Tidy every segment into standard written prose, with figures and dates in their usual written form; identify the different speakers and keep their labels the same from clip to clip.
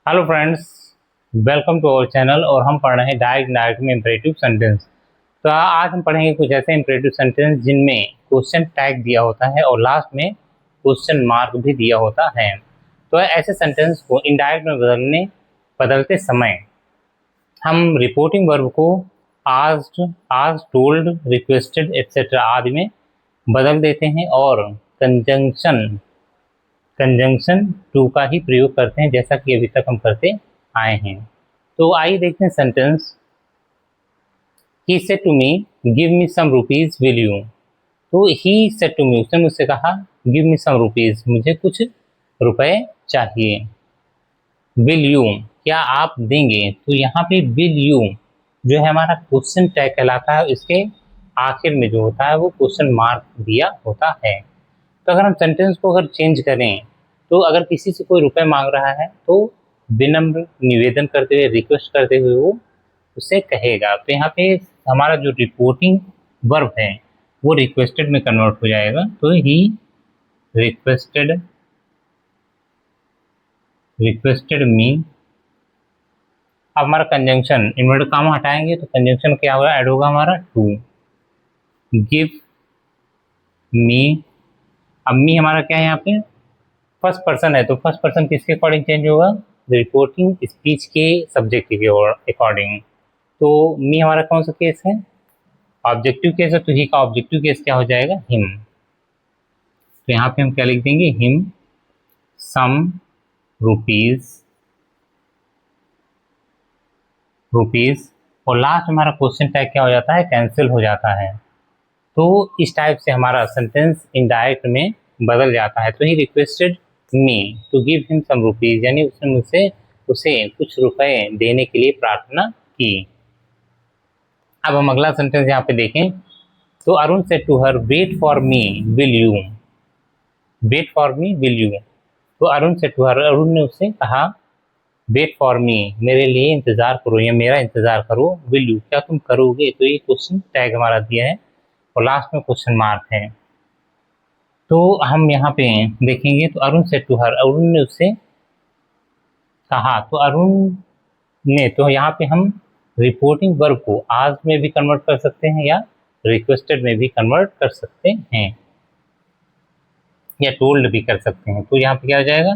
Speaker 1: Hello friends, welcome to our channel. और हम पढ़ रहे हैं डायरेक्ट में इम्परेटिव सेंटेंस। तो आज हम पढ़ेंगे कुछ ऐसे इम्परेटिव सेंटेंस जिनमें क्वेश्चन टैग दिया होता है और लास्ट में क्वेश्चन मार्क भी दिया होता है। तो ऐसे सेंटेंस को इनडायरेक्ट में बदलते समय हम रिपोर्टिंग वर्ब को आज टोल्ड, रिक्वेस्टेड एक्सेट्रा आदि में बदल देते हैं और कंजंक्शन टू का ही प्रयोग करते हैं, जैसा कि अभी तक हम करते आए हैं। तो आइए देखते हैं sentence. He said to me give me some rupees will you. तो ही सेड टू मी, उसने मुझसे कहा गिव मी सम रुपीज, मुझे कुछ रुपए चाहिए। विल यू, क्या आप देंगे। तो यहाँ पे विल यू जो है हमारा क्वेश्चन टैग कहलाता है। इसके आखिर में जो होता है वो क्वेश्चन मार्क दिया होता है। तो अगर हम सेंटेंस को अगर चेंज करें, तो अगर किसी से कोई रुपए मांग रहा है तो विनम्र निवेदन करते हुए, रिक्वेस्ट करते हुए वो उसे कहेगा। तो यहाँ पे हमारा जो रिपोर्टिंग वर्ब है वो रिक्वेस्टेड में कन्वर्ट हो जाएगा। तो ही रिक्वेस्टेड मी। अब हमारा कंजंक्शन, इन्वर्टेड कॉमा हटाएंगे तो कंजंक्शन क्या होगा, ऐड होगा हमारा टू। गिव मी, अब मी हमारा क्या है यहाँ पे फर्स्ट पर्सन है, तो फर्स्ट पर्सन किसके अकॉर्डिंग चेंज होगा, रिपोर्टिंग स्पीच के सब्जेक्ट के अकॉर्डिंग। तो मी हमारा कौन सा केस है, ऑब्जेक्टिव केस है, तो ही का ऑब्जेक्टिव केस क्या हो जाएगा, हिम। तो यहाँ पे हम क्या लिख देंगे, हिम सम रुपीज। और लास्ट हमारा क्वेश्चन टैग क्या हो जाता है, कैंसिल हो जाता है। तो इस टाइप से हमारा सेंटेंस इनडायरेक्ट में बदल जाता है। तो he requested me to give him some rupees, यानी उसने मुझसे उसे कुछ रुपए देने के लिए प्रार्थना की। अब हम अगला सेंटेंस यहाँ पे देखें। तो Arun said to her wait for me will you. Wait for me will you, तो Arun said to her, Arun ने उससे कहा वेट फॉर मी, मेरे लिए इंतजार करो या मेरा इंतजार करो। विल यू, क्या तुम करोगे। तो ये क्वेश्चन टैग हमारा दिया है और लास्ट में क्वेश्चन मार्क है। तो हम यहाँ पे देखेंगे, तो Arun said to her, Arun ने उससे कहा। तो अरुण ने, तो यहाँ पे हम रिपोर्टिंग वर्ब को आज में भी कन्वर्ट कर सकते हैं या रिक्वेस्टेड में भी कन्वर्ट कर सकते हैं या टोल्ड भी कर सकते हैं। तो यहाँ पे क्या हो जाएगा,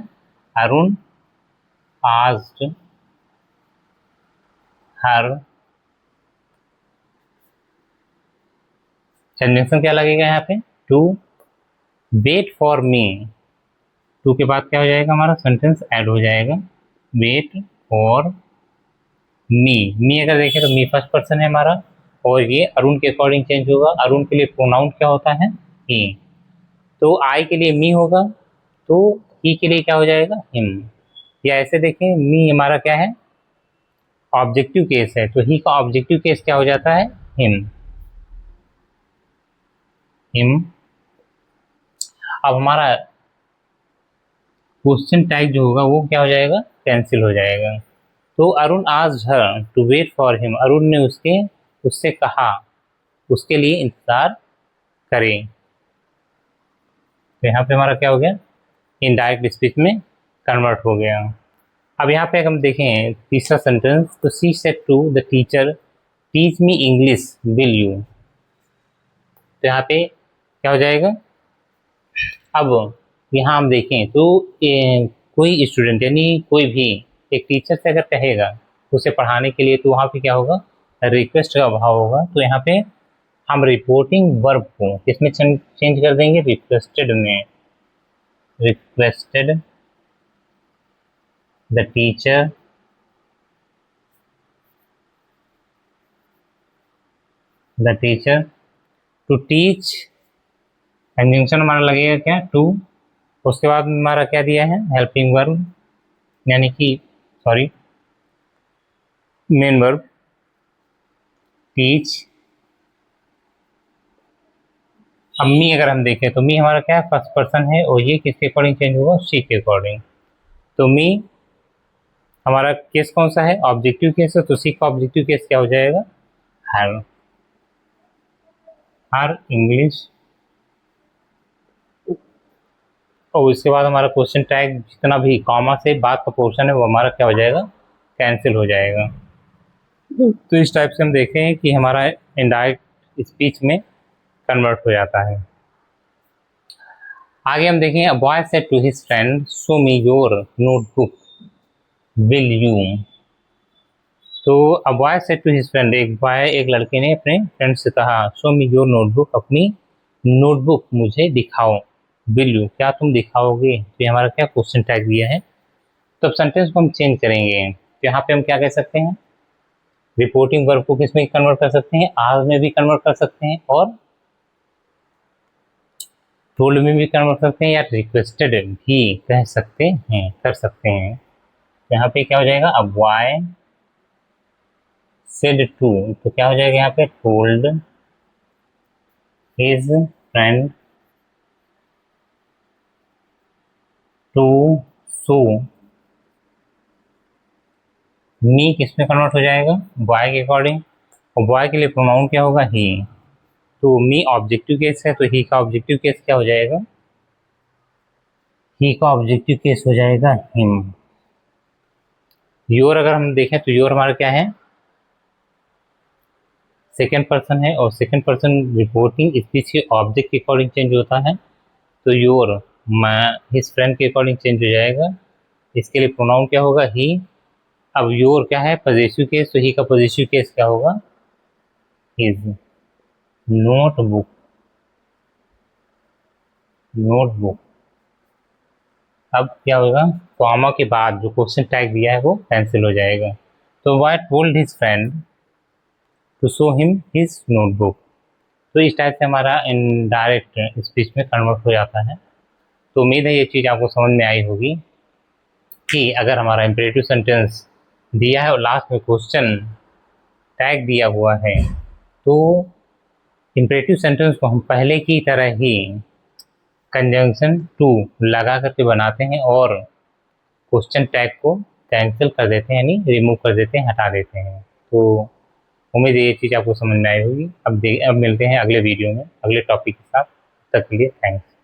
Speaker 1: अरुण आस्क्ड हर, कंजंक्शन क्या लगेगा यहाँ पे, to wait for me. To के बाद क्या हो जाएगा, हमारा सेंटेंस ऐड हो जाएगा, वेट फॉर मी अगर देखें तो मी फर्स्ट पर्सन है हमारा, और ये अरुण के अकॉर्डिंग चेंज होगा। अरुण के लिए प्रोनाउन क्या होता है, ही। तो आई के लिए मी होगा, तो ही के लिए क्या हो जाएगा, हिम। या ऐसे देखें, मी हमारा क्या है, ऑब्जेक्टिव केस है, तो ही का ऑब्जेक्टिव केस क्या हो जाता है, हिम। अब हमारा क्वेश्चन टाइप जो होगा वो क्या हो जाएगा, कैंसिल हो जाएगा। तो Arun asked her to wait for him, Arun ने उससे कहा उसके लिए इंतजार करें। तो यहाँ पे हमारा क्या हो गया, इनडायरेक्ट स्पीच में कन्वर्ट हो गया। अब यहाँ पे हम देखें तीसरा सेंटेंस। तो she said to the teacher teach me English will you. तो यहाँ पे क्या हो जाएगा, अब यहाँ हम देखें तो कोई स्टूडेंट यानी कोई भी एक टीचर से अगर कहेगा उसे पढ़ाने के लिए, तो वहाँ पे क्या होगा, रिक्वेस्ट का अभाव होगा। तो यहाँ पे हम रिपोर्टिंग वर्ब को किसमें चेंज कर देंगे, रिक्वेस्टेड में। Requested the teacher to teach, conjunction हमारा लगेगा क्या, टू। उसके बाद हमारा क्या दिया है, हेल्पिंग वर्ब, यानी कि सॉरी मेन वर्ब टीच। अब मी अगर हम देखें तो मी हमारा क्या है, फर्स्ट पर्सन है, और ये किसके अकॉर्डिंग चेंज होगा, शी के अकॉर्डिंग। तो मी हमारा केस कौन सा है, ऑब्जेक्टिव केस है, तो सी का ऑब्जेक्टिव केस क्या हो जाएगा, हर। हर इंग्लिश और उसके बाद हमारा क्वेश्चन टैग जितना भी कॉमा से बाद का पोर्शन है वो हमारा क्या हो जाएगा, कैंसिल हो जाएगा। तो इस टाइप से हम देखें कि हमारा इनडायरेक्ट स्पीच में कन्वर्ट हो जाता है। आगे हम देखें, a boy said to his friend show me your notebook will you. तो a boy said to his friend, एक लड़के ने अपने फ्रेंड से कहा, शो मी योर नोटबुक, अपनी नोटबुक मुझे दिखाओ, विल यू, क्या तुम दिखाओगे। तो ये हमारा क्या क्वेश्चन टैग दिया है। तो अब सेंटेंस को हम चेंज करेंगे, तो यहाँ पे हम क्या कह सकते हैं, रिपोर्टिंग वर्ब को किस में कन्वर्ट कर सकते हैं, आर में भी कन्वर्ट कर सकते हैं और टोल्ड में भी कन्वर्ट कर सकते हैं, या रिक्वेस्टेड भी कह सकते हैं, कर सकते हैं। यहाँ पे क्या हो जाएगा, अब बॉय सेड टू, तो क्या हो जाएगा यहाँ पे, told his friend to show me, किस में कन्वर्ट हो जाएगा, बॉय के अकॉर्डिंग, और बॉय के लिए प्रोनाउन क्या होगा, ही। तो मी ऑब्जेक्टिव केस है, तो ही का ऑब्जेक्टिव केस क्या हो जाएगा, ही का ऑब्जेक्टिव केस हो जाएगा हिम। योर अगर हम देखें तो योर हमारा क्या है, सेकेंड पर्सन है, और सेकेंड पर्सन रिपोर्टिंग स्पीच के ऑब्जेक्ट के अकॉर्डिंग चेंज होता है। तो योर हिज फ्रेंड के अकॉर्डिंग चेंज हो जाएगा। इसके लिए प्रोनाउन क्या होगा, ही। अब योर क्या है, पॉजिटिव केस, तो ही का पॉजिटिव केस क्या होगा, हिज नोटबुक, नोटबुक। अब क्या होगा, कॉमा के बाद जो क्वेश्चन टैग दिया है वो कैंसिल हो जाएगा। तो boy told his friend to show him his notebook. तो इस टाइप से हमारा इनडायरेक्ट स्पीच में कन्वर्ट हो जाता है। तो उम्मीद है ये चीज़ आपको समझ में आई होगी कि अगर हमारा इम्परेटिव सेंटेंस दिया है और लास्ट में क्वेश्चन टैग दिया हुआ है, तो इम्परेटिव सेंटेंस को हम पहले की तरह ही कंजंक्शन टू लगा करके बनाते हैं और क्वेश्चन टैग को कैंसिल कर देते हैं, यानी रिमूव कर देते हैं, हटा देते हैं। तो उम्मीद है ये चीज़ आपको समझ में आई होगी। अब मिलते हैं अगले वीडियो में अगले टॉपिक के साथ। तब तक के लिए थैंक्स।